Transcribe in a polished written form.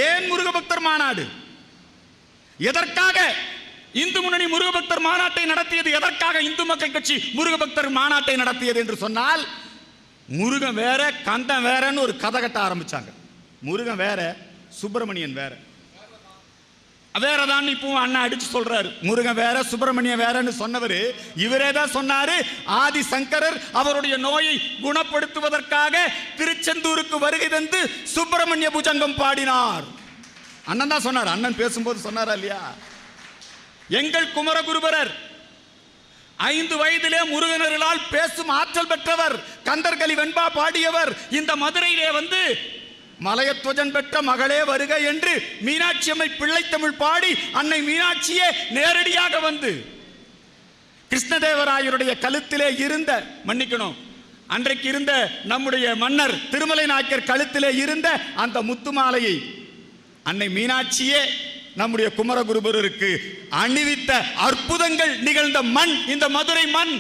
ஏன் முருகபக்தர் மாநாடு? எதற்காக இந்து முன்னணி முருகபக்தர் மாநாட்டை நடத்தியது? எதற்காக இந்து மக்கள் கட்சி முருகபக்தர் மாநாட்டை நடத்தியது என்று சொன்னால், முருகன் வேற கந்தன் வேறன்னு ஒரு கதை கட்ட ஆரம்பிச்சாங்க. முருகன் வேற, சுப்பிரமணியன் வேற. வேறதான் இப்போ அண்ணா அடிச்சு சொல்றாரு. முருகன் வேற சுப்பிரமணியன் வேறன்னு சொன்னவர் இவரே தான் சொன்னாரு. ஆதி சங்கரர் அவருடைய நோயை குணப்படுத்துவதற்காக திருச்செந்தூருக்கு வருகை தந்து சுப்பிரமணிய புஜங்கம் பாடினார். அண்ணன் தான் சொன்னார். அண்ணன் பேசும்போது சொன்னாரா இல்லையா? எங்கள் குமரகுருபரர் 5 வயதிலே முருகனர்களால் பேசும் ஆற்றல் பெற்றவர், கந்தர்களி வெண்பா பாடியவர். இந்த மதுரையிலே வந்து மலையத்வஜன் பெற்ற மகளே வருக என்று மீனாட்சி அம்மை பிள்ளைத்தமிழ் பாடி அன்னை மீனாட்சியே நேரடியாக வந்து கிருஷ்ணதேவராயருடைய கழுத்திலே இருந்த, மன்னிக்கணும், அன்றைக்கு இருந்த நம்முடைய மன்னர் திருமலை நாயக்கர் கழுத்திலே இருந்த அந்த முத்துமாலையை அன்னை மீனாட்சியே நம்முடைய குமரகுருபரருக்கு அணிவித்த அற்புதங்கள் நிகழ்ந்த மண் இந்த மதுரை மண்.